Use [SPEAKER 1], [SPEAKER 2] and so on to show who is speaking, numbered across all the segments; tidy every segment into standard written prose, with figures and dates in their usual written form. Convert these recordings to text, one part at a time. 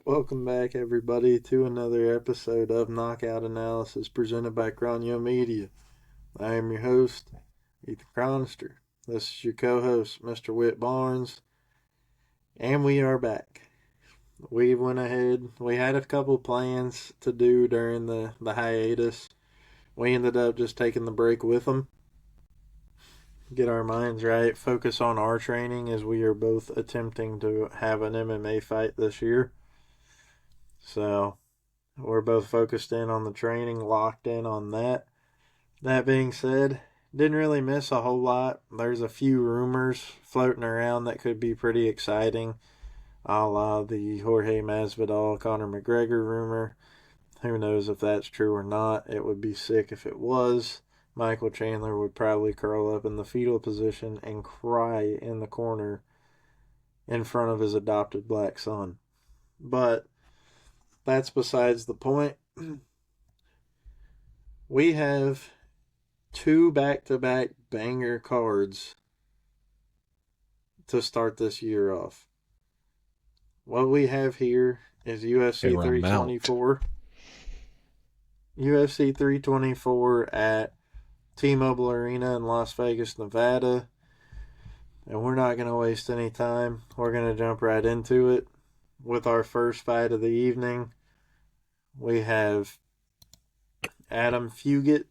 [SPEAKER 1] Welcome back, everybody, to another episode of Knockout Analysis presented by Cronio Media. I am your host, Ethan Cronister. This is your co-host, Mr. Whit Barnes, and we are back. We went ahead. We had a couple plans to do during the hiatus. We ended up just taking the break with them. Get our minds right, focus on our training as we are both attempting to have an MMA fight this year. So we're both focused in on the training, locked in on that. That being said, didn't really miss a whole lot. There's a few rumors floating around that could be pretty exciting, a la the Jorge Masvidal, Conor McGregor rumor. Who knows if that's true or not. It would be sick if it was. Michael Chandler would probably curl up in the fetal position and cry in the corner in front of his adopted black son. But that's besides the point. We have two back-to-back banger cards to start this year off. What we have here is UFC 324. UFC 324 at T-Mobile Arena in Las Vegas, Nevada. And we're not going to waste any time. We're going to jump right into it with our first fight of the evening. We have Adam Fugit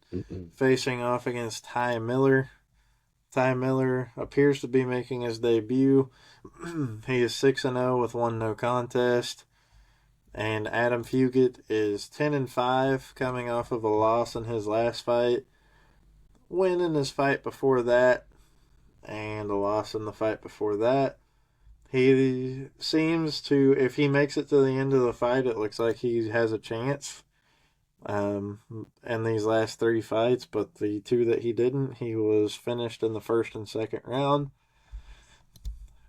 [SPEAKER 1] facing off against Ty Miller. Ty Miller appears to be making his debut. He is 6-0 with one no contest. And Adam Fugit is 10-5 coming off of a loss in his last fight. Win in his fight before that. And a loss in the fight before that. He seems to, if he makes it to the end of the fight, it looks like he has a chance in these last three fights, but the two that he didn't, he was finished in the first and second round.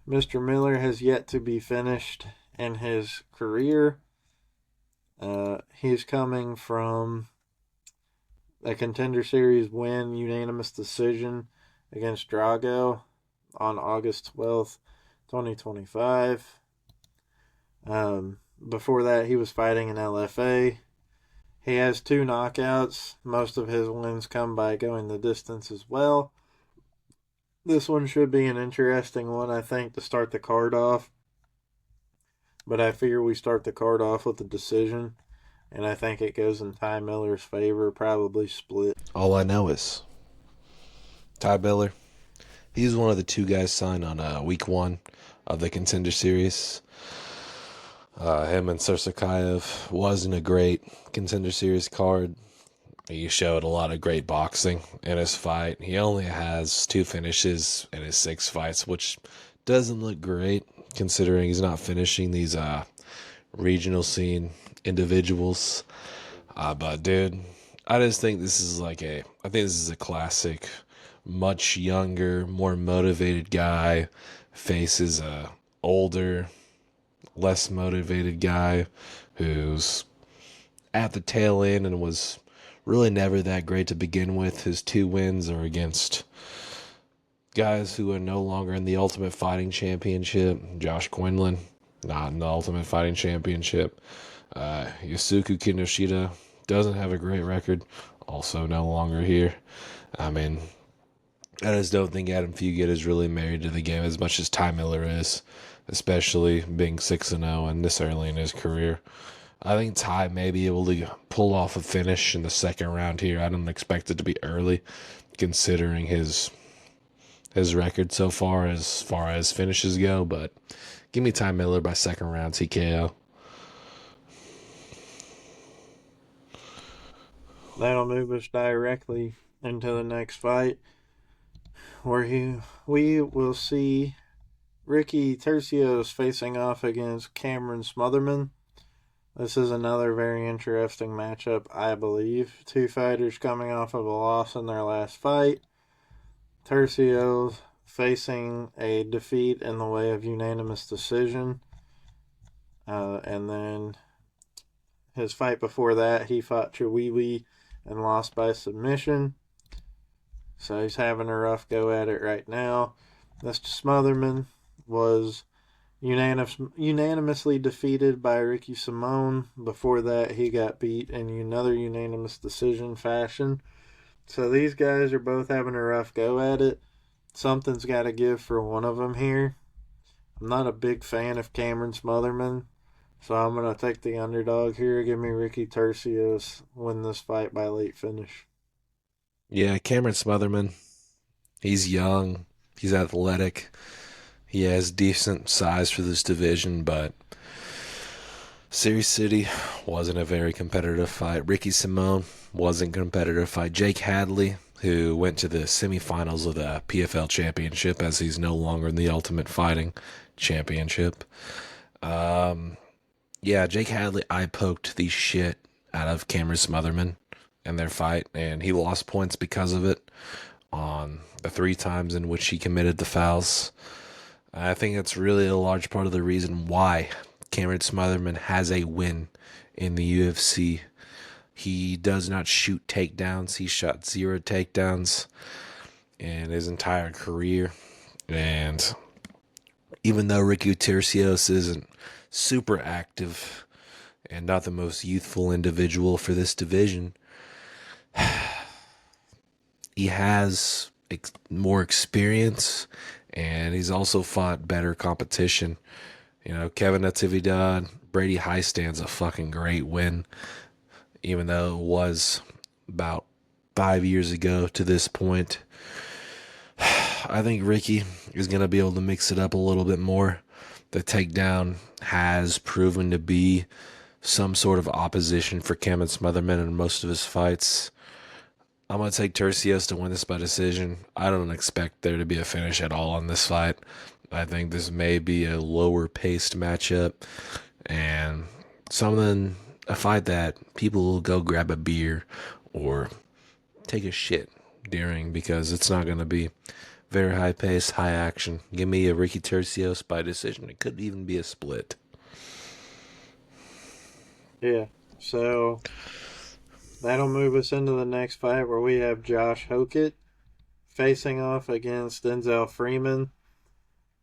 [SPEAKER 1] Mr. Miller has yet to be finished in his career. He's coming from a Contender Series win, unanimous decision against Drago on August 12th. 2025. Before that, he was fighting in LFA. He has two knockouts. Most of his wins come by going the distance as well. This one should be an interesting one, I think, to start the card off. But I fear we start the card off with a decision. And I think it goes in Ty Miller's favor, probably split.
[SPEAKER 2] All I know is Ty Miller. He's one of the two guys signed on week one of the Contender Series. Him and Sursakayev wasn't a great Contender Series card. He showed a lot of great boxing in his fight. He only has 2 finishes in his 6 fights, which doesn't look great considering he's not finishing these regional scene individuals. But dude, I just think this is a classic. Much younger, more motivated guy faces a older, less motivated guy who's at the tail end and was really never that great to begin with. His 2 wins are against guys who are no longer in the Ultimate Fighting Championship. Josh Quinlan, not in the Ultimate Fighting Championship. Yusuke Kinoshita doesn't have a great record, also no longer here. I mean, I just don't think Adam Fugit is really married to the game as much as Ty Miller is, especially being 6-0 and this early in his career. I think Ty may be able to pull off a finish in the second round here. I don't expect it to be early, considering his record so far as finishes go, but give me Ty Miller by second round TKO.
[SPEAKER 1] That'll move us directly into the next fight, where we will see Ricky Tercios facing off against Cameron Smotherman. This is another very interesting matchup, I believe. 2 fighters coming off of a loss in their last fight. Tercios facing a defeat in the way of unanimous decision. And then his fight before that, he fought Chiwiwi and lost by submission. So he's having a rough go at it right now. Mr. Smotherman was unanimously defeated by Ricky Simone. Before that, he got beat in another unanimous decision fashion. So these guys are both having a rough go at it. Something's got to give for one of them here. I'm not a big fan of Cameron Smotherman, so I'm going to take the underdog here. Give me Ricky Tercios win this fight by late finish.
[SPEAKER 2] Yeah, Cameron Smotherman. He's young. He's athletic. He has decent size for this division, but Series City wasn't a very competitive fight. Ricky Simone wasn't a competitive fight. Jake Hadley, who went to the semifinals of the PFL Championship, as he's no longer in the Ultimate Fighting Championship. Yeah, Jake Hadley eye poked the shit out of Cameron Smotherman in their fight, and he lost points because of it on the 3 times in which he committed the fouls. I think that's really a large part of the reason why Cameron Smotherman has a win in the UFC. He does not shoot takedowns. He shot 0 takedowns in his entire career. And even though Ricky Tercios isn't super active and not the most youthful individual for this division, he has more experience, and he's also fought better competition. You know, Kevin Natividad, Brady Highstand's a fucking great win, even though it was about 5 years ago to this point. I think Ricky is going to be able to mix it up a little bit more. The takedown has proven to be some sort of opposition for Cameron Smotherman in most of his fights. I'm going to take Tercios to win this by decision. I don't expect there to be a finish at all in this fight. I think this may be a lower paced matchup and a fight that people will go grab a beer or take a shit during, because it's not going to be very high paced, high action. Give me a Ricky Tercios by decision. It could even be a split.
[SPEAKER 1] Yeah, so that'll move us into the next fight where we have Josh Hokett facing off against Denzel Freeman.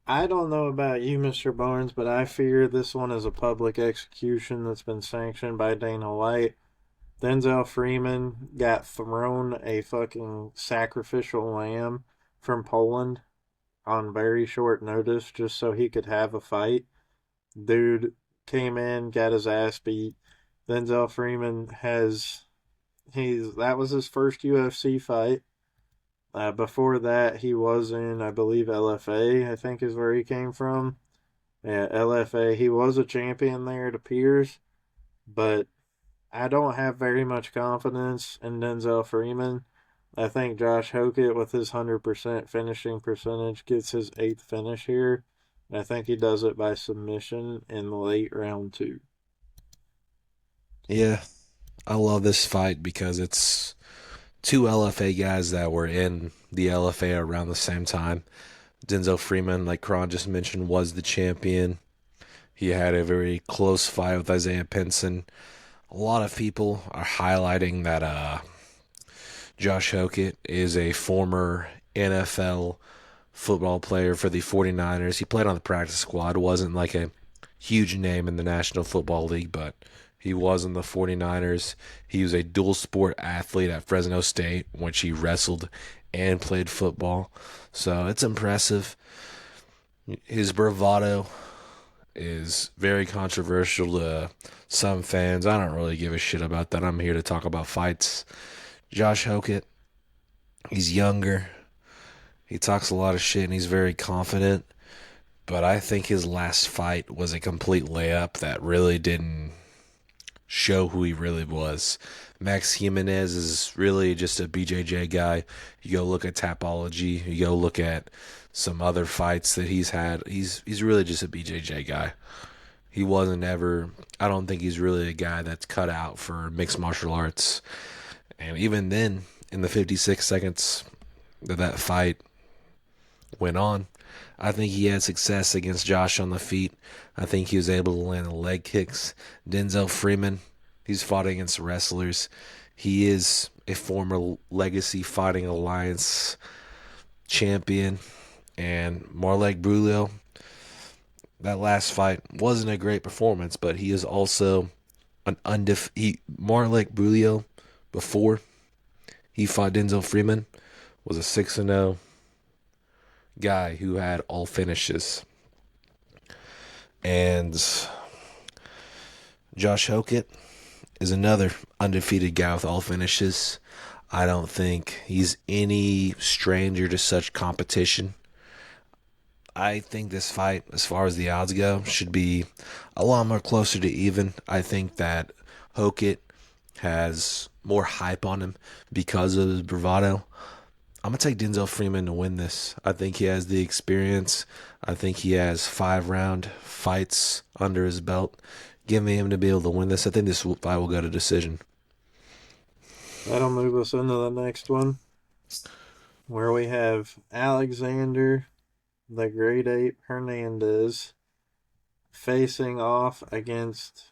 [SPEAKER 1] I don't know about you, Mr. Barnes, but I fear this one is a public execution that's been sanctioned by Dana White. Denzel Freeman got thrown a fucking sacrificial lamb from Poland on very short notice just so he could have a fight. Dude came in, got his ass beat. Denzel Freeman that was his first UFC fight. Before that, he was in, I believe, LFA, I think is where he came from. Yeah, LFA. He was a champion there, it appears, but I don't have very much confidence in Denzel Freeman. I think Josh Hokett, with his 100% finishing percentage, gets his 8th finish here. And I think he does it by submission in late round 2.
[SPEAKER 2] Yeah, I love this fight because it's 2 LFA guys that were in the LFA around the same time. Denzel Freeman, like Kron just mentioned, was the champion. He had a very close fight with Isaiah Pinson. A lot of people are highlighting that Josh Hokett is a former NFL football player for the 49ers. He played on the practice squad. Wasn't like a huge name in the National Football League, but he was in the 49ers. He was a dual sport athlete at Fresno State, which he wrestled and played football. So it's impressive. His bravado is very controversial to some fans. I don't really give a shit about that. I'm here to talk about fights. Josh Hokett, he's younger. He talks a lot of shit and he's very confident. But I think his last fight was a complete layup that really didn't show who he really was. Max Jimenez is really just a BJJ guy. You go look at Tapology, you go look at some other fights that he's had. He's really just a BJJ guy. He wasn't ever, I don't think he's really a guy that's cut out for mixed martial arts. And even then, in the 56 seconds that fight went on, I think he had success against Josh on the feet. I think he was able to land the leg kicks. Denzel Freeman, he's fought against wrestlers. He is a former Legacy Fighting Alliance champion. And Marlek Brulio, that last fight wasn't a great performance, but he is also an undefeated. Marlek Bulio, before he fought Denzel Freeman, was a 6-0 guy who had all finishes. And Josh Hokett is another undefeated guy with all finishes. I don't think he's any stranger to such competition. I think this fight, as far as the odds go, should be a lot more closer to even. I think that Hokett has more hype on him because of his bravado. I'm going to take Denzel Freeman to win this. I think he has the experience. I think he has 5-round fights under his belt. Give me him to be able to win this. I think this fight will go to decision.
[SPEAKER 1] That'll move us into the next one, where we have Alexander the Great Ape Hernandez facing off against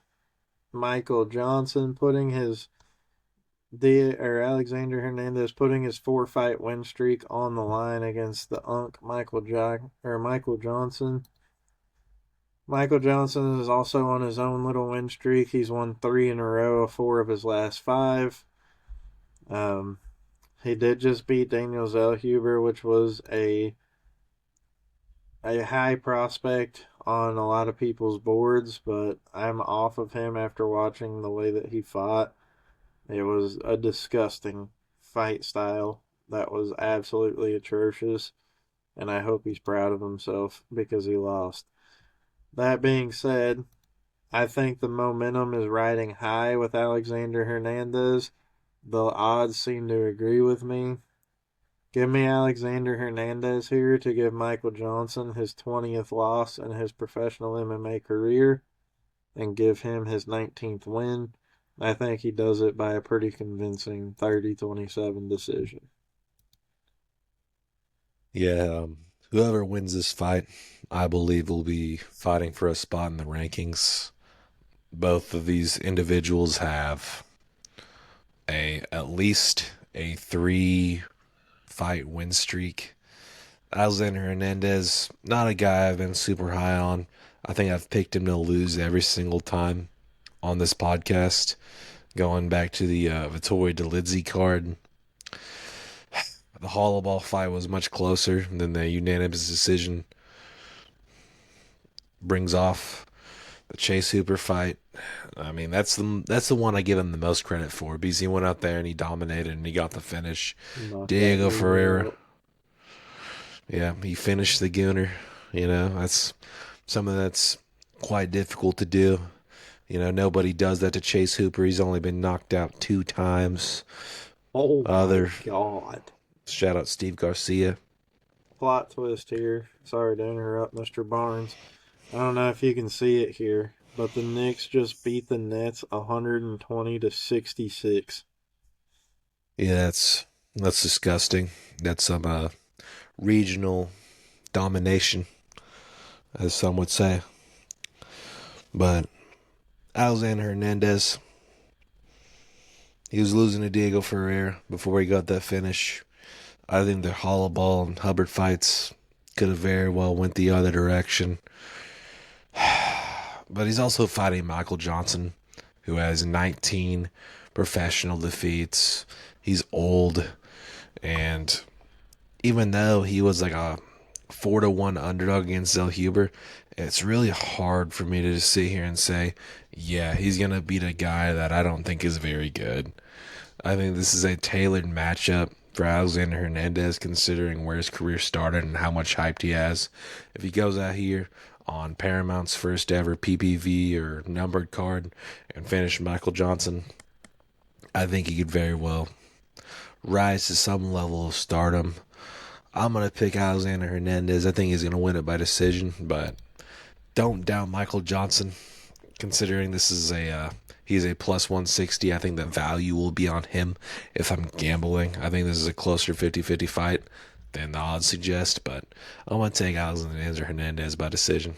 [SPEAKER 1] Michael Johnson, Alexander Hernandez putting his 4-fight win streak on the line against the Michael Johnson. Michael Johnson is also on his own little win streak. He's won 3 in a row of 4 of his last 5. He did just beat Daniel Zellhuber, which was a high prospect on a lot of people's boards, but I'm off of him after watching the way that he fought. It was a disgusting fight style that was absolutely atrocious, and I hope he's proud of himself because he lost. That being said, I think the momentum is riding high with Alexander Hernandez. The odds seem to agree with me. Give me Alexander Hernandez here to give Michael Johnson his 20th loss in his professional MMA career and give him his 19th win. I think he does it by a pretty convincing 30-27 decision.
[SPEAKER 2] Yeah, whoever wins this fight, I believe, will be fighting for a spot in the rankings. Both of these individuals have at least a 3-fight win streak. Alexander Hernandez, not a guy I've been super high on. I think I've picked him to lose every single time on this podcast, going back to the Vittori DeLizzi card. The Hollowball fight was much closer than the unanimous decision brings off. The Chase Hooper fight, I mean, that's the one I give him the most credit for because he went out there and he dominated and he got the finish. Diego Ferreira, yeah, he finished the Gooner. That's something that's quite difficult to do. Nobody does that to Chase Hooper. He's only been knocked out 2 times.
[SPEAKER 1] Oh my God.
[SPEAKER 2] Shout out Steve Garcia.
[SPEAKER 1] Plot twist here. Sorry to interrupt, Mr. Barnes. I don't know if you can see it here, but the Knicks just beat the Nets 120-66.
[SPEAKER 2] Yeah, that's disgusting. That's some regional domination, as some would say. But Alexander Hernandez, he was losing to Diego Ferreira before he got that finish. I think the Hollowball and Hubbard fights could have very well went the other direction. But he's also fighting Michael Johnson, who has 19 professional defeats. He's old, and even though he was like a 4-1 underdog against Zellhuber, it's really hard for me to just sit here and say, yeah, he's going to beat a guy that I don't think is very good. I think this is a tailored matchup for Alexander Hernandez, considering where his career started and how much hype he has. If he goes out here on Paramount's first ever PPV or numbered card and finish Michael Johnson, I think he could very well rise to some level of stardom. I'm going to pick Alexander Hernandez. I think he's going to win it by decision, but don't doubt Michael Johnson, considering this is he's a plus 160. I think the value will be on him if I'm gambling. I think this is a closer 50-50 fight than the odds suggest, but I'm going to take Alexander Hernandez by decision.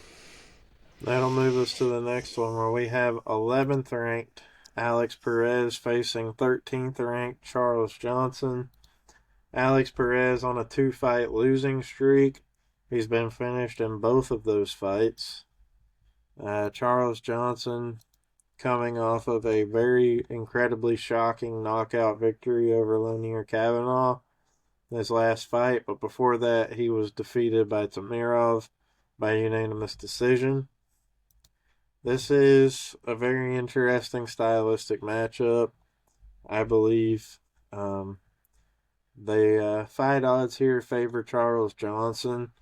[SPEAKER 1] That'll move us to the next one, where we have 11th ranked Alex Perez facing 13th ranked Charles Johnson. Alex Perez on a 2-fight losing streak. He's been finished in both of those fights. Charles Johnson coming off of a very incredibly shocking knockout victory over Lanier Kavanaugh his last fight, but before that he was defeated by Tamirov by unanimous decision. This is a very interesting stylistic matchup. I believe the fight odds here favor Charles Johnson.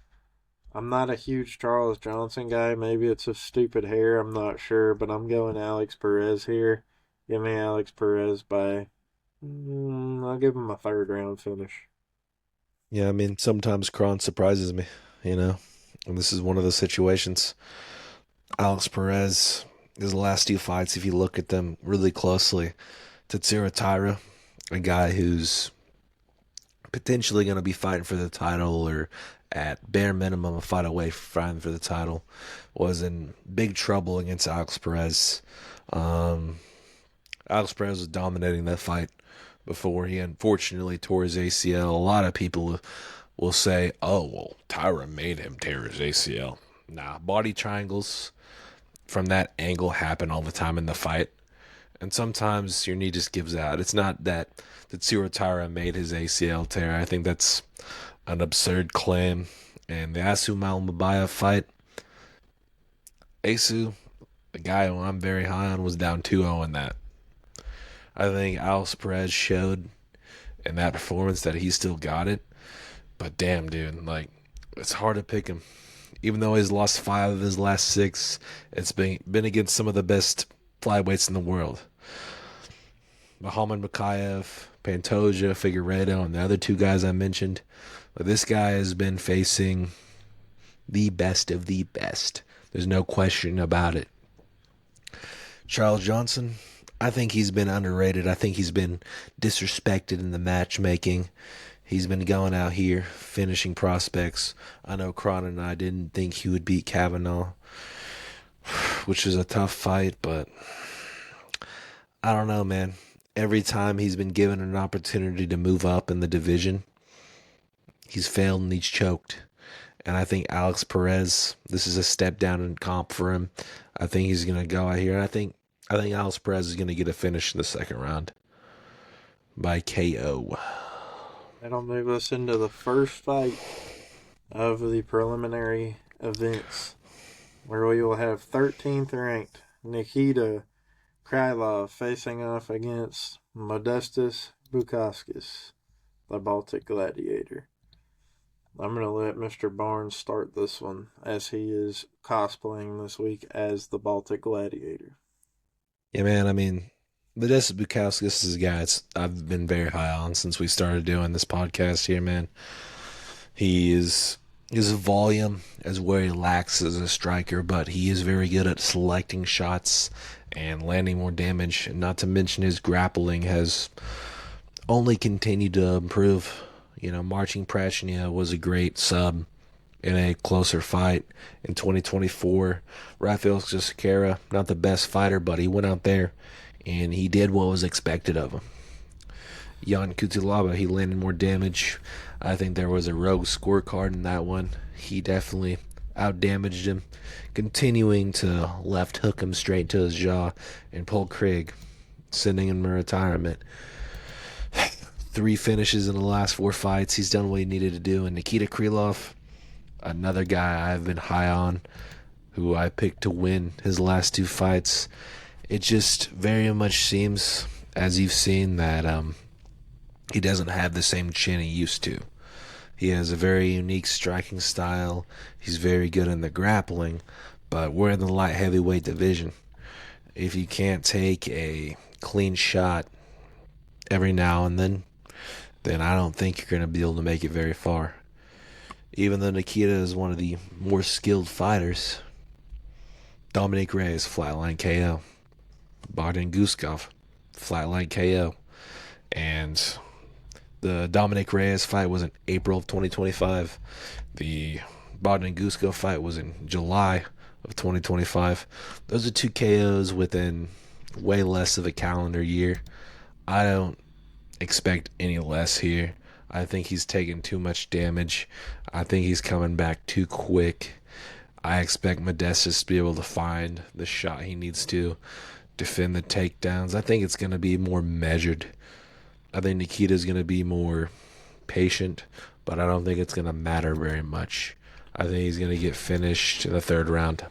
[SPEAKER 1] I'm not a huge Charles Johnson guy. Maybe it's a stupid hair. I'm not sure, but I'm going Alex Perez here. Give me Alex Perez by. I'll give him a third round finish.
[SPEAKER 2] Yeah, I mean, sometimes Kron surprises me, you know, and this is one of those situations. Alex Perez, his last two fights, if you look at them really closely, Tatsuro Taira, a guy who's potentially going to be fighting for the title or at bare minimum a fight away from fighting for the title, was in big trouble against Alex Perez. Alex Perez was dominating that fight before he unfortunately tore his ACL. A lot of people will say, oh, well, Tyra made him tear his ACL. Nah, body triangles from that angle happen all the time in the fight. And sometimes your knee just gives out. It's not that Tatsuro Taira made his ACL tear. I think that's an absurd claim. And the Asu Malmabaya fight, Asu, the guy who I'm very high on, was down 2-0 in that. I think Alex Perez showed in that performance that he still got it. But damn, dude, like, it's hard to pick him. Even though he's lost 5 of his last 6, it's been against some of the best flyweights in the world. Muhammad Makayev, Pantoja, Figueiredo, and the other 2 guys I mentioned. But this guy has been facing the best of the best. There's no question about it. Charles Johnson, I think he's been underrated. I think he's been disrespected in the matchmaking. He's been going out here, finishing prospects. I know Cron and I didn't think he would beat Kavanaugh, which was a tough fight, but I don't know, man. Every time he's been given an opportunity to move up in the division, he's failed and he's choked. And I think Alex Perez, this is a step down in comp for him. I think he's going to go out here. And I think Alex Perez is going to get a finish in the second round by KO.
[SPEAKER 1] That'll move us into the first fight of the preliminary events, where we will have 13th ranked Nikita Krylov facing off against Modestas Bukauskas, the Baltic Gladiator. I'm going to let Mr. Barnes start this one, as he is cosplaying this week as the Baltic Gladiator.
[SPEAKER 2] Yeah, man, I mean, Modestas Bukauskas is a guy I've been very high on since we started doing this podcast here, man. His volume is where he lacks as a striker, but he is very good at selecting shots and landing more damage. And not to mention his grappling has only continued to improve. You know, Marcin Prashnia was a great sub in a closer fight in 2024. Rafael Cisqueira, not the best fighter, but he went out there and he did what was expected of him. Jan Kutilaba, he landed more damage. I think there was a rogue scorecard in that one. He definitely outdamaged him, continuing to left hook him straight to his jaw, and Paul Craig, sending him to retirement. 3 finishes in the last 4 fights. He's done what he needed to do. And Nikita Krylov, another guy I've been high on, who I picked to win his last 2 fights. It just very much seems, as you've seen, that he doesn't have the same chin he used to. He has a very unique striking style. He's very good in the grappling, but we're in the light heavyweight division. If you can't take a clean shot every now and then I don't think you're going to be able to make it very far. Even though Nikita is one of the more skilled fighters, Dominic Reyes, flatline KO. Bogdan Guskov, flatline KO. And the Dominic Reyes fight was in April of 2025. The Bogdan Guskov fight was in July of 2025. Those are 2 KOs within way less of a calendar year. I don't expect any less here. I think he's taking too much damage. I think he's coming back too quick. I expect Modestas to be able to find the shot he needs to defend the takedowns. I think it's going to be more measured. I think Nikita's going to be more patient, but I don't think it's going to matter very much. I think he's going to get finished in the third round.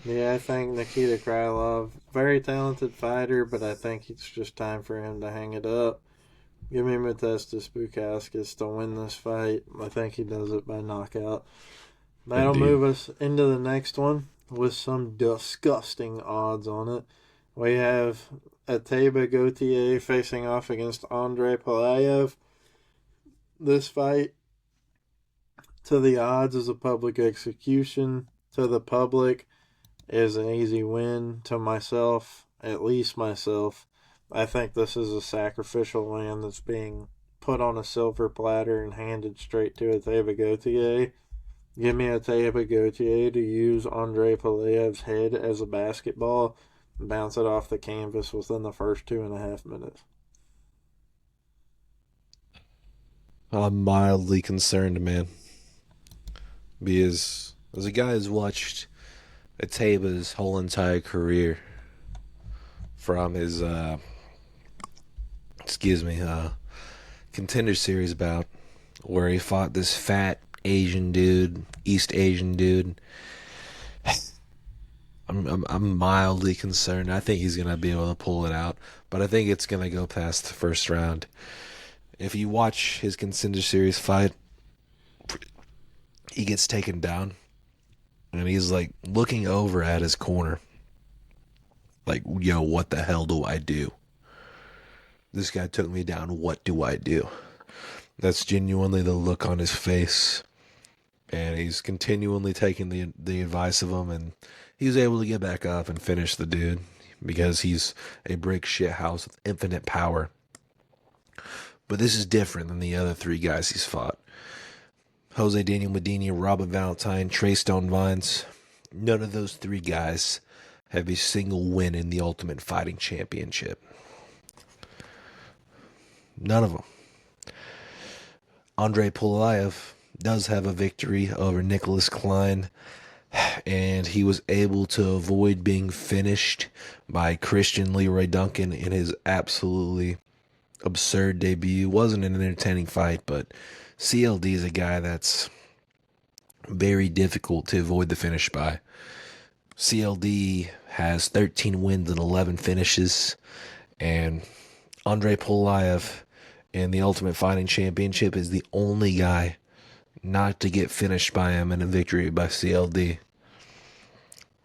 [SPEAKER 1] Yeah, I think Nikita Krylov, very talented fighter, but I think it's just time for him to hang it up. Give me Modestas Bukauskas to win this fight. I think he does it by knockout. That'll
[SPEAKER 2] Indeed.
[SPEAKER 1] move us into the next one with some disgusting odds on it. We have Ateba Gautier facing off against Andre Palayev. This fight, to the odds, is a public execution. To the public, is an easy win. To myself, at least myself, I think this is a sacrificial lamb that's being put on a silver platter and handed straight to Ateba Gautier. Give me Ateba Gautier to use Andre Palayev's head as a basketball and bounce it off the canvas within the first 2.5 minutes.
[SPEAKER 2] I'm mildly concerned, man. Because as a guy who's watched Ateba's whole entire career from his Contender Series bout, where he fought this fat Asian dude, East Asian dude. I'm mildly concerned. I think he's gonna be able to pull it out, but I think it's gonna go past the first round. If you watch his Contender Series fight, he gets taken down, and he's like looking over at his corner, like, yo, what the hell do I do? This guy took me down. What do I do? That's genuinely the look on his face. And he's continually taking the advice of him, and he's able to get back up and finish the dude because he's a brick shit house with infinite power. But this is different than the other three guys he's fought. Jose Daniel Medina, Robert Valentine, Trey Stone Vines. None of those three guys have a single win in the Ultimate Fighting Championship. None of them. Andre Pulayev does have a victory over Nicholas Klein, and he was able to avoid being finished by Christian Leroy Duncan in his absolutely absurd debut. Wasn't an entertaining fight, but CLD is a guy that's very difficult to avoid the finish by. CLD has 13 wins and 11 finishes, and Andre Pulayev in the Ultimate Fighting Championship is the only guy not to get finished by him in a victory by CLD.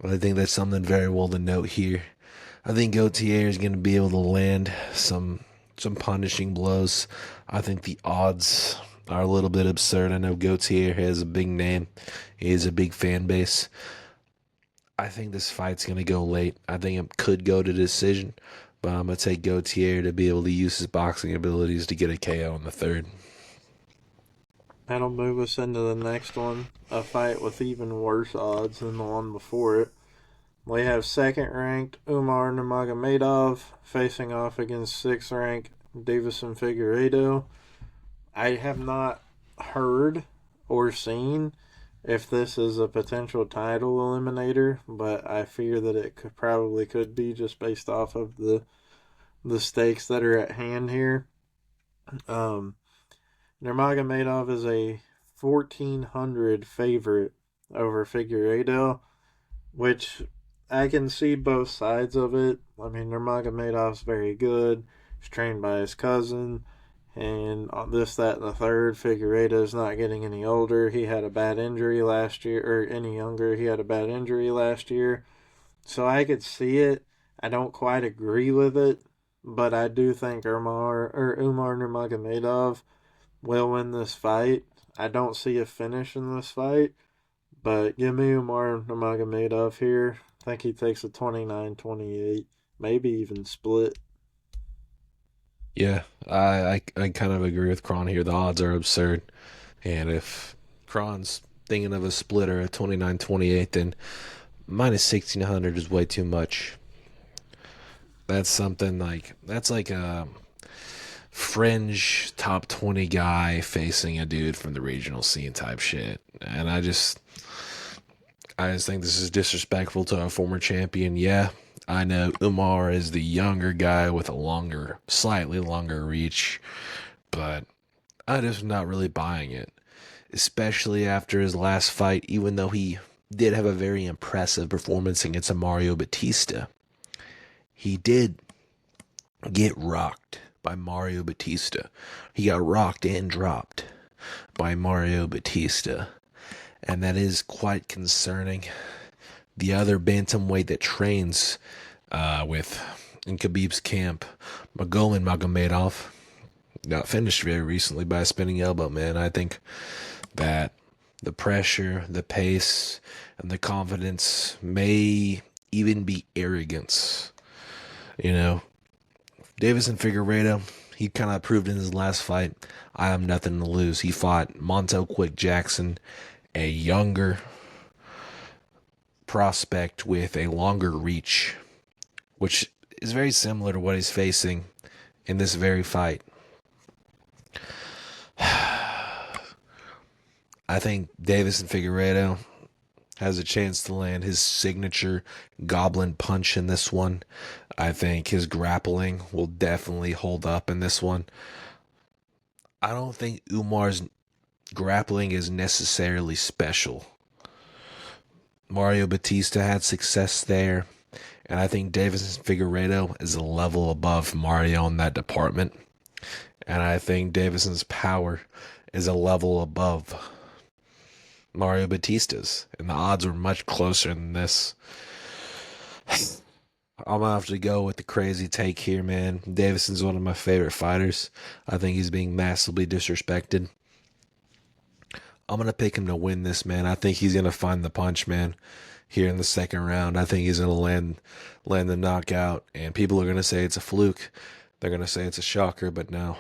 [SPEAKER 2] I think that's something very well to note here. I think Gautier is going to be able to land some punishing blows. I think the odds are a little bit absurd. I know Gautier has a big name. He has a big fan base. I think this fight's going to go late. I think it could go to decision, but I'm going to take Gautier to be able to use his boxing abilities to get a KO in the third.
[SPEAKER 1] That'll move us into the next one, a fight with even worse odds than the one before it. We have second-ranked Umar Nurmagomedov facing off against sixth-ranked Davison Figueiredo. I have not heard or seen if this is a potential title eliminator, but I fear that it probably could be just based off of the stakes that are at hand here. Nurmagomedov is a 1,400 favorite over Figueiredo, which I can see both sides of it. I mean, Nurmagomedov's very good. He's trained by his cousin, and this, that, and the third. Figueiredo's not getting any older. He had a bad injury last year, or any younger. He had a bad injury last year. So I could see it. I don't quite agree with it, but I do think Umar Nurmagomedov will win this fight. I don't see a finish in this fight, but give me Umar Nurmagomedov here. I think he takes a 29-28, maybe even split.
[SPEAKER 2] Yeah, I kind of agree with Kron here. The odds are absurd. And if Kron's thinking of a split or a 29-28, then minus 1,600 is way too much. That's like a fringe top 20 guy facing a dude from the regional scene type shit. And I just think this is disrespectful to a former champion. Yeah, I know Umar is the younger guy with a slightly longer reach, but I'm just not really buying it. Especially after his last fight, even though he did have a very impressive performance against a Mario Batista. He did get rocked by Mario Batista. He got rocked and dropped by Mario Batista. And that is quite concerning. The other bantamweight that trains with in Khabib's camp, Magomedov, got finished very recently by a spinning elbow, man. I think that the pressure, the pace, and the confidence may even be arrogance. You know, Davison Figueiredo, he kind of proved in his last fight, I have nothing to lose. He fought Montel Quick Jackson, a younger prospect with a longer reach, which is very similar to what he's facing in this very fight. I think Davison Figueiredo has a chance to land his signature goblin punch in this one. I think his grappling will definitely hold up in this one. I don't think Umar's grappling is necessarily special. Mario Batista had success there, and I think Davison Figueiredo is a level above Mario in that department. And I think Davison's power is a level above Mario Batista's, and the odds were much closer than this. I'm gonna have to go with the crazy take here, man. Davison's one of my favorite fighters. I think he's being massively disrespected. I'm gonna pick him to win this, man. I think he's gonna find the punch, man, here in the second round. I think he's gonna land the knockout, and people are gonna say it's a fluke. They're gonna say it's a shocker, but no,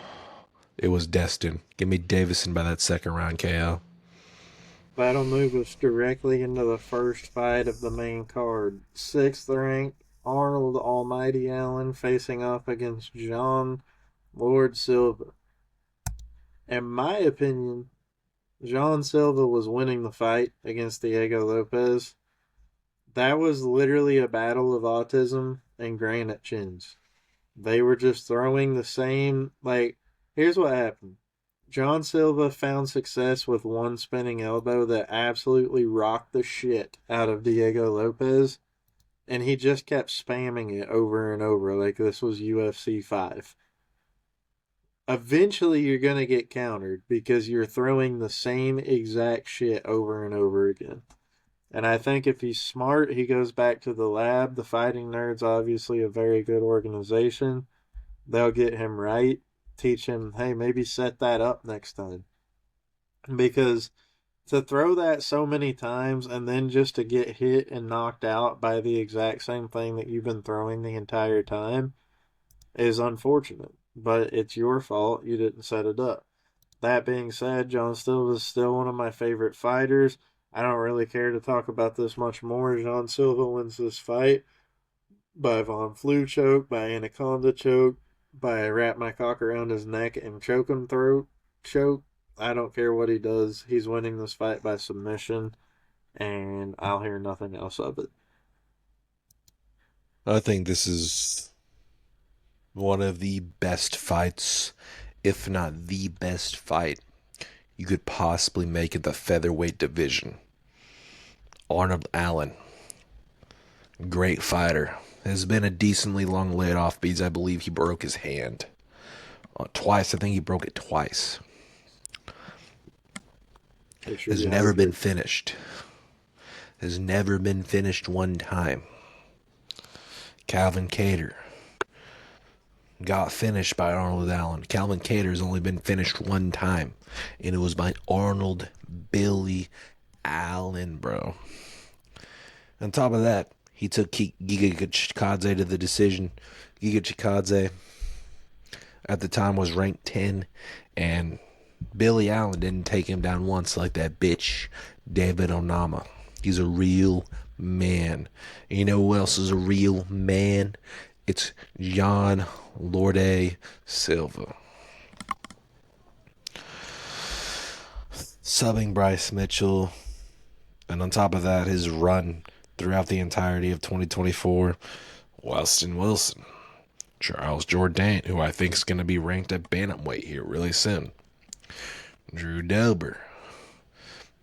[SPEAKER 2] it was destined. Give me Davison by that second round KO.
[SPEAKER 1] That'll move us directly into the first fight of the main card. Sixth ranked Arnold Almighty Allen facing off against John Lord Silva. In my opinion, John Silva was winning the fight against Diego Lopez. That was literally a battle of autism and granite chins. They were just throwing the same, here's what happened. John Silva found success with one spinning elbow that absolutely rocked the shit out of Diego Lopez, and he just kept spamming it over and over like this was UFC 5. Eventually, you're going to get countered because you're throwing the same exact shit over and over again. And I think if he's smart, he goes back to the lab. The Fighting Nerd's obviously a very good organization. They'll get him right. Teach him, hey, maybe set that up next time. Because to throw that so many times and then just to get hit and knocked out by the exact same thing that you've been throwing the entire time is unfortunate. But it's your fault. You didn't set it up. That being said, John Silva is still one of my favorite fighters. I don't really care to talk about this much more. John Silva wins this fight by Von Flu choke, by Anaconda choke, by wrap my cock around his neck and choke him throat choke. I don't care what he does. He's winning this fight by submission, and I'll hear nothing else of it.
[SPEAKER 2] I think this is one of the best fights, if not the best fight, you could possibly make in the featherweight division. Arnold Allen, great fighter, has been a decently long layoff because I believe he broke his hand. Twice, I think he broke it twice. Has never been finished. Has never been finished one time. Calvin Kattar got finished by Arnold Allen. Calvin Kattar has only been finished one time, and it was by Arnold Billy Allen, bro. On top of that, he took Giga Chikadze to the decision. Giga Chikadze at the time was ranked 10, and Billy Allen didn't take him down once like that bitch David Onama. He's a real man. And you know who else is a real man? It's John Lorde Silva. Subbing Bryce Mitchell And on top of that, his run throughout the entirety of 2024, Weston Wilson, Charles Jourdain, who I think is going to be ranked at bantamweight here really soon, Drew Dober,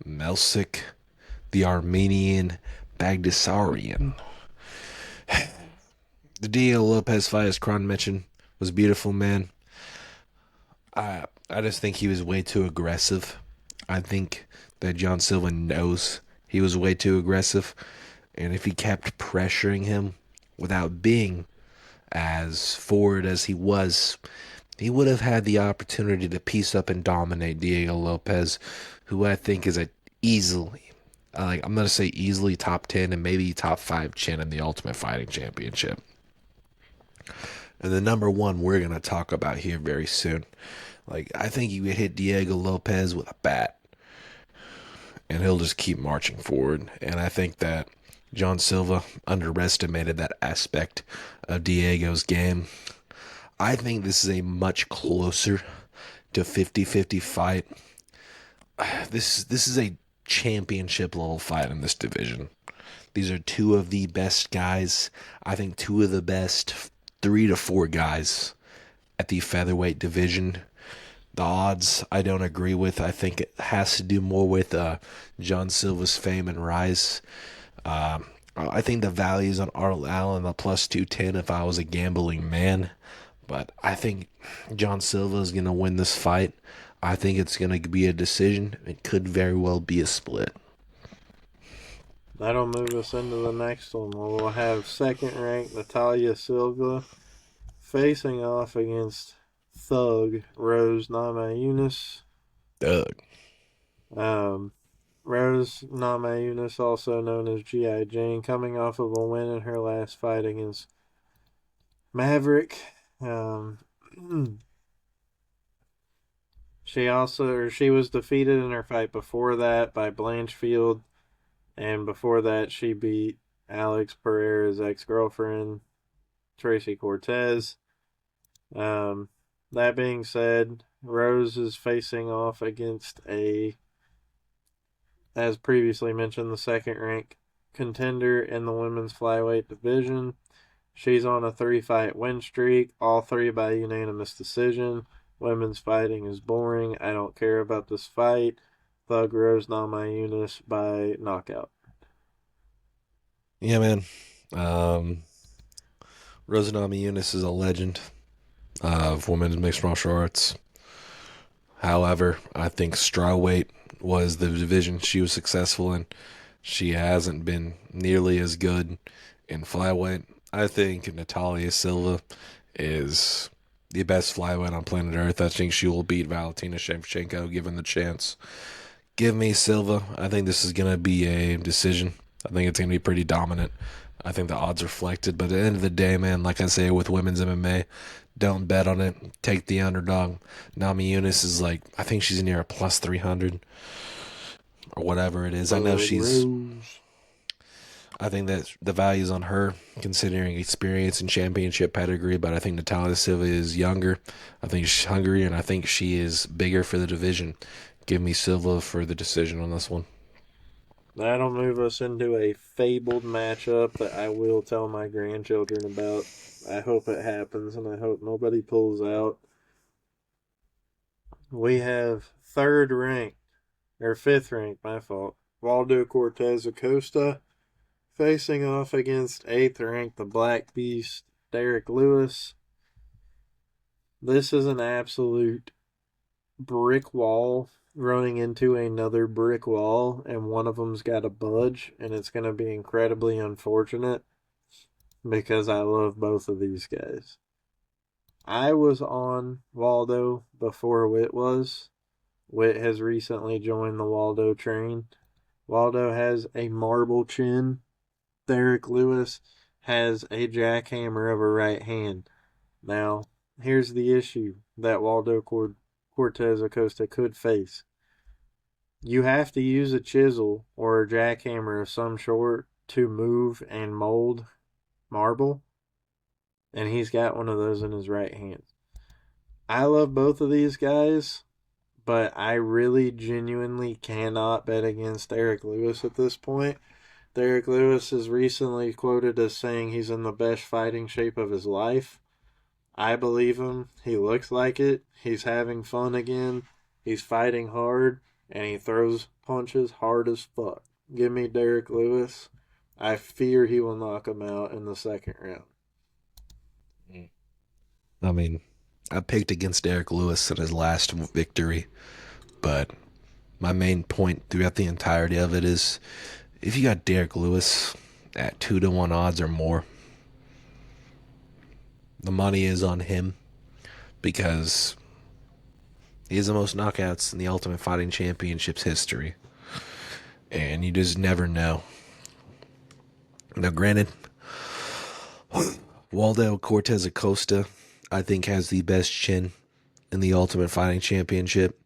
[SPEAKER 2] Melsik, the Armenian Bagdasarian. The Diego Lopez fight, as Kron mentioned, was beautiful, man. I just think he was way too aggressive. I think that John Silva knows he was way too aggressive. And if he kept pressuring him without being as forward as he was, he would have had the opportunity to piece up and dominate Diego Lopez, who I think is a easily, I'm going to say easily top 10 and maybe top 5 chin in the Ultimate Fighting Championship. And the number one we're going to talk about here very soon. I think you could hit Diego Lopez with a bat, and he'll just keep marching forward. And I think that John Silva underestimated that aspect of Diego's game. I think this is a much closer to 50-50 fight. This is a championship level fight in this division. These are two of the best guys. I think two of the best 3 to 4 guys at the featherweight division. The odds I don't agree with. I think it has to do more with John Silva's fame and rise. I think the value is on Arnold Allen, a plus 210 if I was a gambling man. But I think John Silva is going to win this fight. I think it's going to be a decision. It could very well be a split.
[SPEAKER 1] That'll move us into the next one. We'll have second-ranked Natalia Silva facing off against Thug Rose Namajunas.
[SPEAKER 2] Doug.
[SPEAKER 1] Rose Namajunas, also known as G.I. Jane, coming off of a win in her last fight against Maverick. She was defeated in her fight before that by Blanchfield, and before that she beat Alex Pereira's ex-girlfriend, Tracy Cortez. That being said, Rose is facing off against as previously mentioned, the second-ranked contender in the women's flyweight division. She's on a 3-fight win streak, all 3 by unanimous decision. Women's fighting is boring. I don't care about this fight. Thug Rose Namajunas by knockout.
[SPEAKER 2] Yeah, man. Rose Namajunas is a legend of women's mixed martial arts. However, I think strawweight was the division she was successful in. She hasn't been nearly as good in flyweight. I think Natalia Silva is the best flyweight on planet Earth. I think she will beat Valentina Shevchenko given the chance. Give me Silva. I think this is going to be a decision. I think it's going to be pretty dominant. I think the odds reflected. But at the end of the day, man, like I say with women's MMA, don't bet on it. Take the underdog. Namajunas is I think she's near a plus 300 or whatever it is. I know I think that the value's on her, considering experience and championship pedigree, but I think Natalia Silva is younger. I think she's hungry, and I think she is bigger for the division. Give me Silva for the decision on this one.
[SPEAKER 1] That'll move us into a fabled matchup that I will tell my grandchildren about. I hope it happens, and I hope nobody pulls out. We have fifth ranked, my fault, Waldo Cortez Acosta facing off against 8th ranked, the Black Beast, Derek Lewis. This is an absolute brick wall running into another brick wall, and one of them's got to budge, and it's going to be incredibly unfortunate because I love both of these guys. I was on Waldo before Witt was. Witt has recently joined the Waldo train. Waldo has a marble chin. Derek Lewis has a jackhammer of a right hand. Now, here's the issue that Waldo Cortez Acosta could face. You have to use a chisel or a jackhammer of some sort to move and mold marble, and he's got one of those in his right hand. I love both of these guys, but I really genuinely cannot bet against Derek Lewis at this point. Derek Lewis is recently quoted as saying he's in the best fighting shape of his life. I believe him. He looks like it. He's having fun again. He's fighting hard, and he throws punches hard as fuck. Give me Derek Lewis. I fear he will knock him out in the second round.
[SPEAKER 2] I mean, I picked against Derek Lewis in his last victory, but my main point throughout the entirety of it is if you got Derek Lewis at 2-1 odds or more, the money is on him because he has the most knockouts in the Ultimate Fighting Championships history. And you just never know. Now, granted, Waldo Cortez Acosta, I think, has the best chin in the Ultimate Fighting Championship.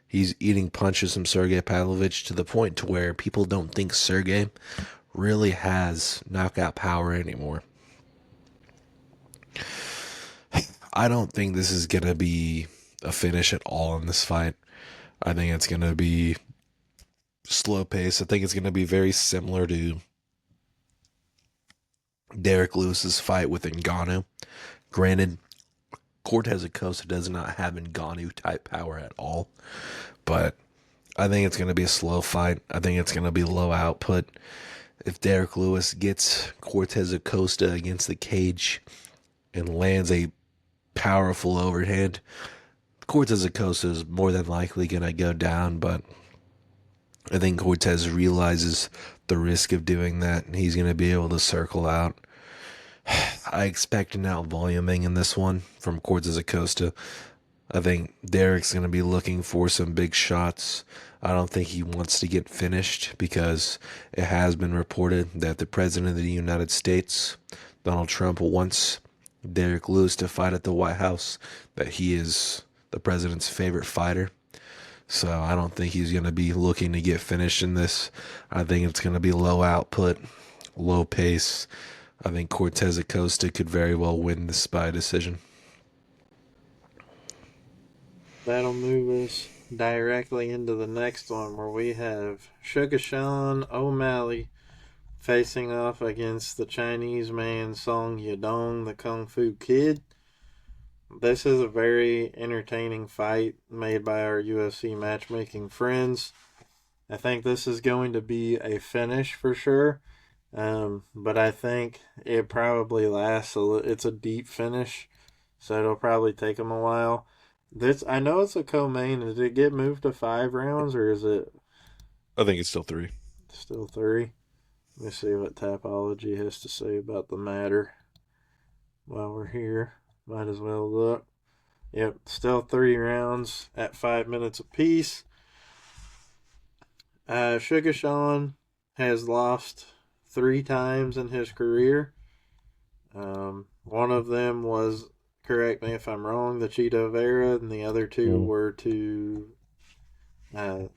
[SPEAKER 2] He's eating punches from Sergey Pavlovich to the point to where people don't think Sergey really has knockout power anymore. I don't think this is going to be a finish at all in this fight. I think it's going to be slow pace. I think it's going to be very similar to Derek Lewis's fight with Ngannou. Granted, Cortez Acosta does not have Ngannou type power at all, but I think it's going to be a slow fight. I think it's going to be low output. If Derek Lewis gets Cortez Acosta against the cage and lands a powerful overhand, Cortez Acosta is more than likely going to go down, but I think Cortez realizes the risk of doing that, and he's going to be able to circle out. I expect an out-voluming in this one from Cortez Acosta. I think Derek's going to be looking for some big shots. I don't think he wants to get finished because it has been reported that the President of the United States, Donald Trump, wants Derek Lewis to fight at the White House, that he is the president's favorite fighter. So I don't think he's going to be looking to get finished in this. I think it's going to be low output, low pace. I think Cortez Acosta could very well win this by decision.
[SPEAKER 1] That'll move us directly into the next one where we have Sugar Sean O'Malley facing off against the Chinese man Song Yadong, the Kung Fu Kid. This is a very entertaining fight made by our UFC matchmaking friends. I think this is going to be a finish for sure, but I think it probably lasts. It's a deep finish, so it'll probably take them a while. I know it's a co-main. Did it get moved to 5 rounds, or is it?
[SPEAKER 2] I think it's still 3.
[SPEAKER 1] Still 3. Let me see what Tapology has to say about the matter while we're here. Might as well look. Yep, still 3 rounds at 5 minutes apiece. Sugar Sean has lost 3 times in his career. One of them was, correct me if I'm wrong, the Cheeto Vera, and the other 2 were to Merab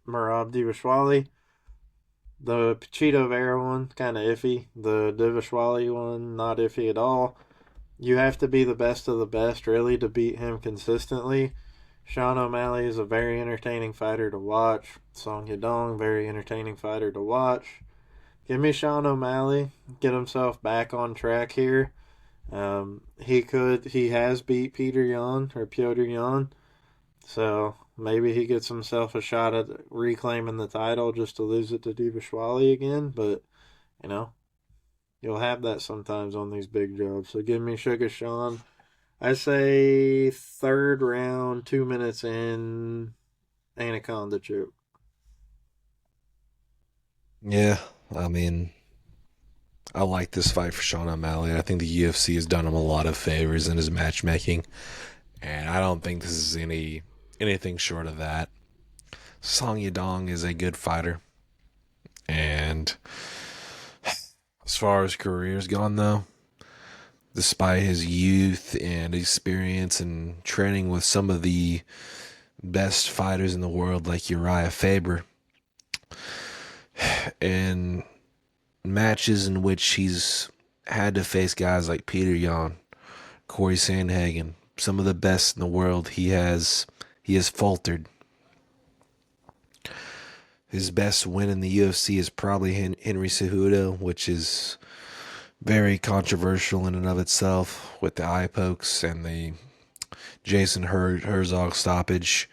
[SPEAKER 1] Divashwali. The Cheeto Vera one, kind of iffy. The Divashwali one, not iffy at all. You have to be the best of the best, really, to beat him consistently. Sean O'Malley is a very entertaining fighter to watch. Song Yadong, very entertaining fighter to watch. Give me Sean O'Malley. Get himself back on track here. He has beat Petr Yan. So maybe he gets himself a shot at reclaiming the title just to lose it to Divashwali again. But, you'll have that sometimes on these big jobs. So give me Sugar Sean. I say 3rd round, 2 minutes in, Anaconda choke.
[SPEAKER 2] Yeah, I mean, I like this fight for Sean O'Malley. I think the UFC has done him a lot of favors in his matchmaking, and I don't think this is anything short of that. Song Yadong is a good fighter, and as far as career's gone, though, despite his youth and experience and training with some of the best fighters in the world like Uriah Faber, and matches in which he's had to face guys like Petr Yan, Corey Sandhagen, some of the best in the world, he has faltered. His best win in the UFC is probably Henry Cejudo, which is very controversial in and of itself with the eye pokes and the Jason Herzog stoppage.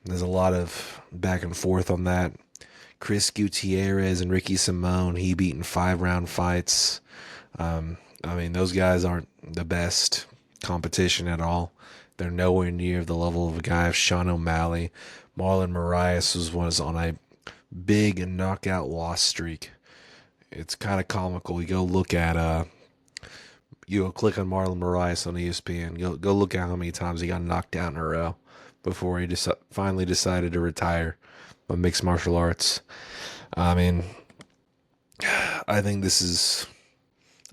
[SPEAKER 2] There's a lot of back and forth on that. Chris Gutierrez and Ricky Simone, he beat in 5-round fights. I mean, those guys aren't the best competition at all. They're nowhere near the level of a guy of Sean O'Malley. Marlon Moraes was on a big knockout loss streak. It's kind of comical. You go look at you go click on Marlon Moraes on ESPN. Go look at how many times he got knocked out in a row before he finally decided to retire from mixed martial arts. I mean, I think this is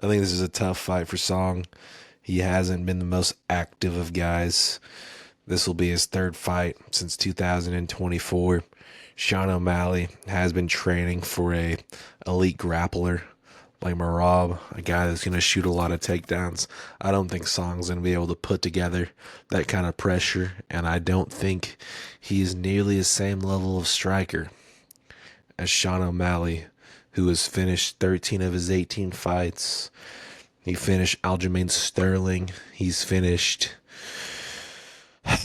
[SPEAKER 2] a tough fight for Song. He hasn't been the most active of guys. This will be his third fight since 2024. Sean O'Malley has been training for a elite grappler like Marab, a guy that's going to shoot a lot of takedowns. I don't think Song's going to be able to put together that kind of pressure, and I don't think he's nearly the same level of striker as Sean O'Malley, who has finished 13 of his 18 fights. He finished Aljamain Sterling. He's finished,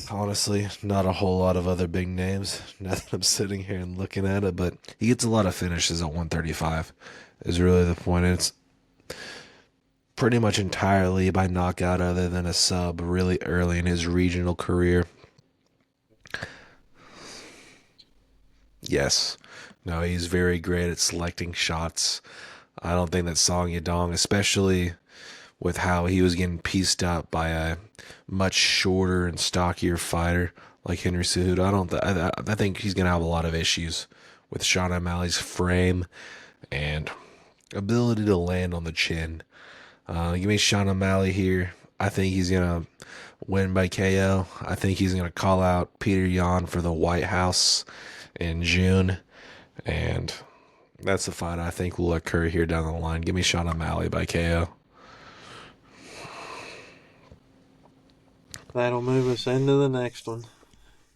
[SPEAKER 2] honestly, not a whole lot of other big names now that I'm sitting here and looking at it, but he gets a lot of finishes at 135 is really the point. It's pretty much entirely by knockout other than a sub really early in his regional career. Yes. No, he's very great at selecting shots. I don't think that Song Yadong, especially with how he was getting pieced up by a much shorter and stockier fighter like Henry Cejudo, I think he's going to have a lot of issues with Sean O'Malley's frame and ability to land on the chin. Give me Sean O'Malley here. I think he's going to win by KO. I think he's going to call out Peter Yan for the White House in June. And that's the fight I think will occur here down the line. Give me Sean O'Malley by KO.
[SPEAKER 1] That'll move us into the next one,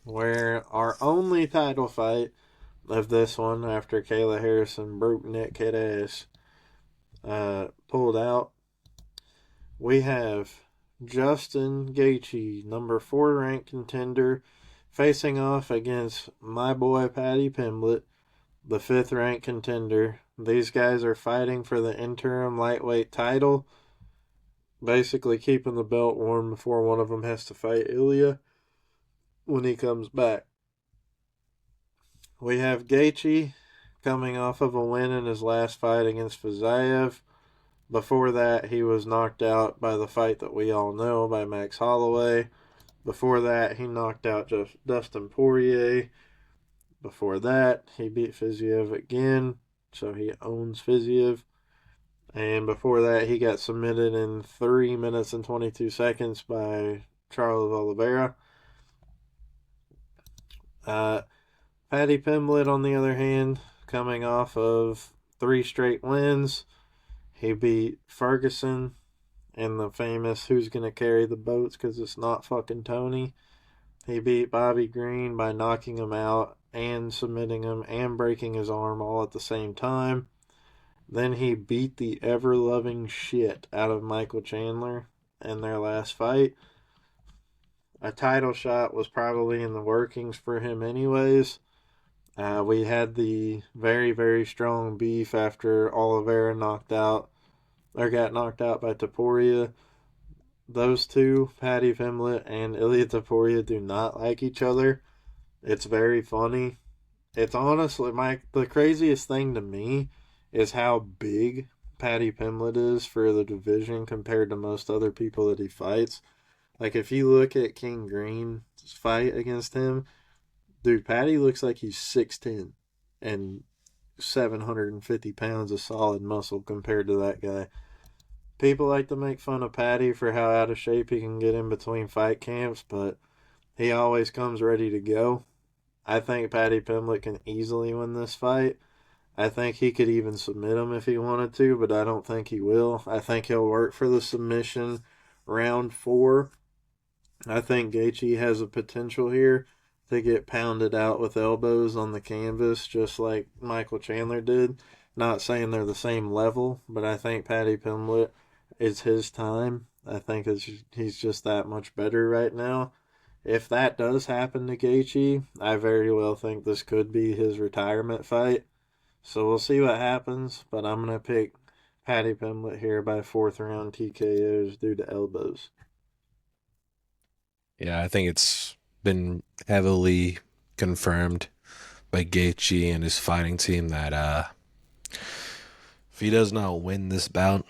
[SPEAKER 1] where our only title fight of this one, after Kayla Harrison broke neck kid ass, pulled out, we have Justin Gaethje, number 4 ranked contender, facing off against my boy Paddy Pimblett, the 5th ranked contender. These guys are fighting for the interim lightweight title, basically keeping the belt warm before one of them has to fight Ilya when he comes back. We have Gaethje coming off of a win in his last fight against Fiziev. Before that, he was knocked out by the fight that we all know by Max Holloway. Before that, he knocked out Dustin Poirier. Before that, he beat Fiziev again, so he owns Fiziev. And before that, he got submitted in 3 minutes and 22 seconds by Charles Oliveira. Paddy Pimblett, on the other hand, coming off of 3 straight wins. He beat Ferguson in the famous Who's Gonna Carry the Boats because it's not fucking Tony. He beat Bobby Green by knocking him out and submitting him and breaking his arm all at the same time. Then he beat the ever-loving shit out of Michael Chandler in their last fight. A title shot was probably in the workings for him anyways. We had the very, very strong beef after Oliveira got knocked out by Topuria. Those two, Paddy Pimblett and Ilia Topuria, do not like each other. It's very funny. It's honestly, the craziest thing to me is how big Paddy Pimblett is for the division compared to most other people that he fights. Like, if you look at King Green's fight against him, dude, Paddy looks like he's 6'10" and 750 pounds of solid muscle compared to that guy. People like to make fun of Paddy for how out of shape he can get in between fight camps, but he always comes ready to go. I think Paddy Pimblett can easily win this fight. I think he could even submit him if he wanted to, but I don't think he will. I think he'll work for the submission round 4. I think Gaethje has a potential here to get pounded out with elbows on the canvas just like Michael Chandler did. Not saying they're the same level, but I think Paddy Pimblett is his time. I think he's just that much better right now. If that does happen to Gaethje, I very well think this could be his retirement fight. So we'll see what happens, but I'm going to pick Paddy Pimblett here by fourth round TKOs due to elbows.
[SPEAKER 2] Yeah, I think it's been heavily confirmed by Gaethje and his fighting team that if he does not win this bout,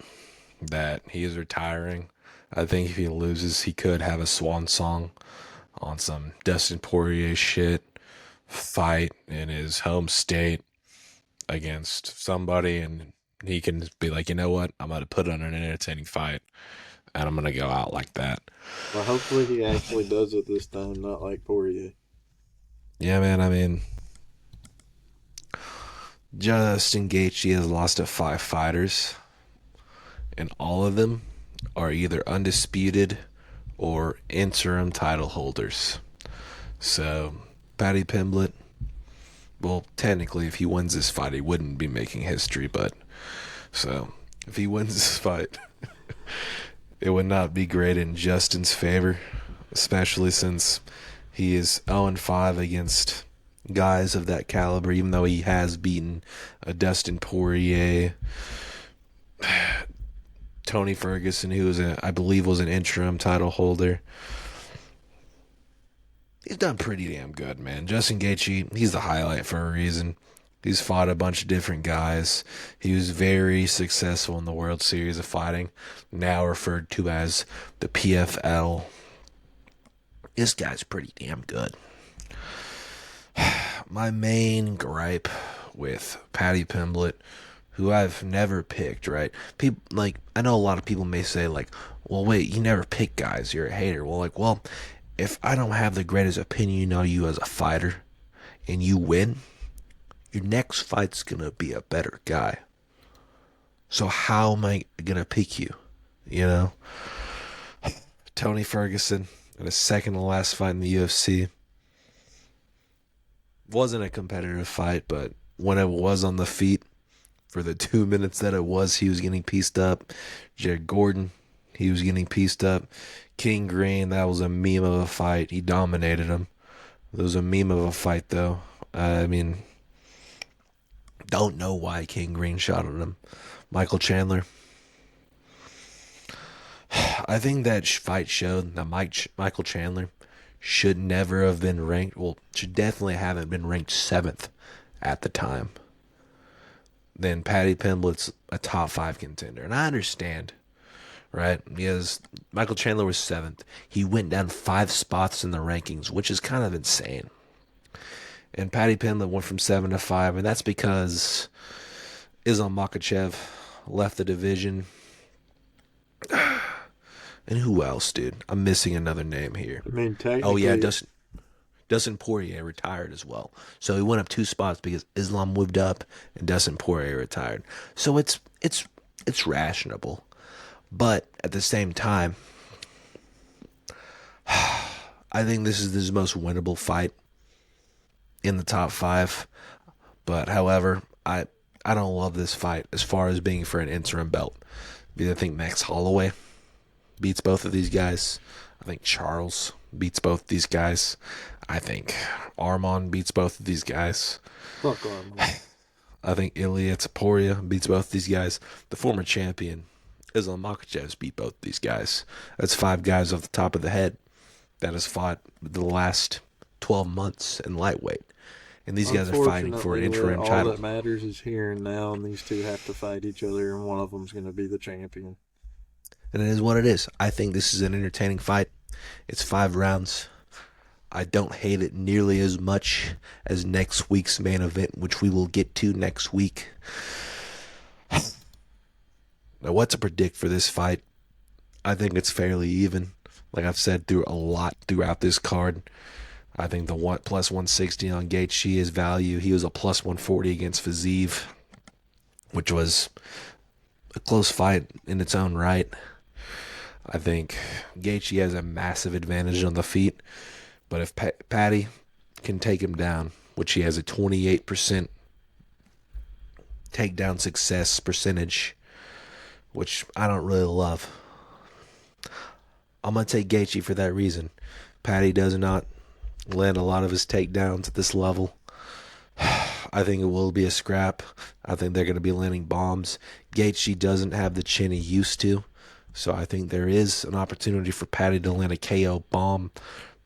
[SPEAKER 2] that he is retiring. I think if he loses, he could have a swan song on some Dustin Poirier shit, fight in his home state against somebody, and he can be like, you know what, I'm going to put on an entertaining fight, and I'm going to go out like that.
[SPEAKER 1] Well, hopefully he actually does it this time, not like Poirier.
[SPEAKER 2] Yeah, man, I mean, Justin Gaethje has lost to 5 fighters, and all of them are either undisputed or interim title holders. So, Paddy Pimblett, well, technically, if he wins this fight, he wouldn't be making history, but so if he wins this fight, it would not be great in Justin's favor, especially since he is 0-5 against guys of that caliber, even though he has beaten a Dustin Poirier, Tony Ferguson, who was I believe was an interim title holder. He's done pretty damn good, man. Justin Gaethje, he's the highlight for a reason. He's fought a bunch of different guys. He was very successful in the World Series of Fighting, now referred to as the PFL. This guy's pretty damn good. My main gripe with Paddy Pimblett, who I've never picked, right? People I know a lot of people may say well, wait, you never pick guys, you're a hater. Well, if I don't have the greatest opinion on you as a fighter and you win, your next fight's gonna be a better guy. So how am I gonna pick you? You know? Tony Ferguson in his second to last fight in the UFC. Wasn't a competitive fight, but when it was on the feet, for the 2 minutes that it was, he was getting pieced up. Jared Gordon, he was getting pieced up. King Green, that was a meme of a fight. He dominated him. It was a meme of a fight, though. I mean, don't know why King Green shot at him. Michael Chandler. I think that fight showed that Michael Chandler should never have been ranked. Well, should definitely haven't been ranked 7th at the time. Then Paddy Pimblett's a top 5 contender. And I understand, right? Because Michael Chandler was 7th. He went down 5 spots in the rankings, which is kind of insane. And Paddy Pimblett went from 7 to 5, and that's because Islam Makhachev left the division. And who else, dude? I'm missing another name here.
[SPEAKER 1] I mean, technically...
[SPEAKER 2] Oh, yeah, Dustin Poirier retired as well. So he went up 2 spots because Islam moved up and Dustin Poirier retired. So it's rationable. But at the same time, I think this is his most winnable fight in the top 5. But however, I don't love this fight as far as being for an interim belt. I think Max Holloway beats both of these guys. I think Charles beats both these guys. I think Arman beats both of these guys.
[SPEAKER 1] Fuck Arman.
[SPEAKER 2] I think Ilya Taporia beats both these guys. The former champion, Islam Makhachev, beat both these guys. That's 5 guys off the top of the head that has fought the last 12 months in lightweight. And these guys are fighting for an interim title.
[SPEAKER 1] All that matters is here and now, and these two have to fight each other, and one of them's going to be the champion.
[SPEAKER 2] And it is what it is. I think this is an entertaining fight. It's 5 rounds. I don't hate it nearly as much as next week's main event, which we will get to next week. Now, what to predict for this fight? I think it's fairly even. Like I've said throughout this card. I think the plus 160 on Gaethje is value. He was a plus 140 against Fiziev, which was a close fight in its own right. I think Gaethje has a massive advantage on the feet. But if Paddy can take him down, which he has a 28% takedown success percentage, which I don't really love. I'm going to take Gaethje for that reason. Paddy does not land a lot of his takedowns at this level. I think it will be a scrap. I think they're going to be landing bombs. Gaethje doesn't have the chin he used to, so I think there is an opportunity for Paddy to land a KO bomb.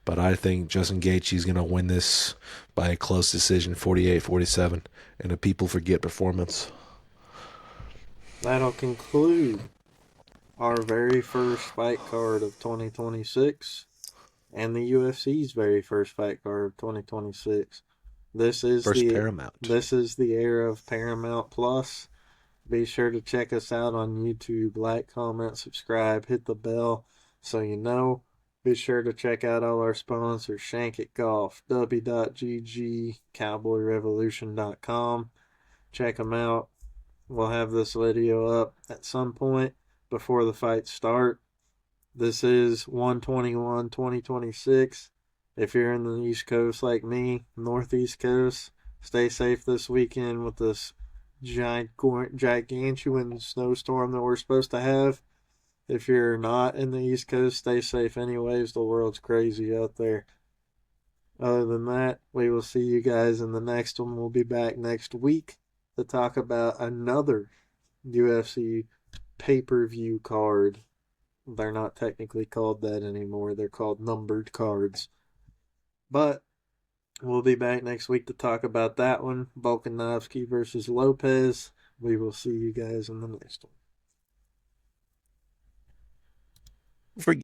[SPEAKER 2] But I think Justin Gaethje is going to win this by a close decision, 48-47, and a people forget performance.
[SPEAKER 1] That'll conclude our very first fight card of 2026 and the UFC's very first fight card of 2026. This is
[SPEAKER 2] First Paramount.
[SPEAKER 1] This is the era of Paramount Plus. Be sure to check us out on YouTube. Like, comment, subscribe, hit the bell so you know. Be sure to check out all our sponsors: Shank It Golf, W.GG, CowboyRevolution.com. Check them out. We'll have this video up at some point before the fights start. This is 1/21/2026. If you're in the East Coast like me, Northeast Coast, stay safe this weekend with this gigantuan snowstorm that we're supposed to have. If you're not in the East Coast, stay safe anyways. The world's crazy out there. Other than that, we will see you guys in the next one. We'll be back next week to talk about another UFC pay-per-view card. They're not technically called that anymore. They're called numbered cards. But we'll be back next week to talk about that one. Volkanovski versus Lopez. We will see you guys in the next one.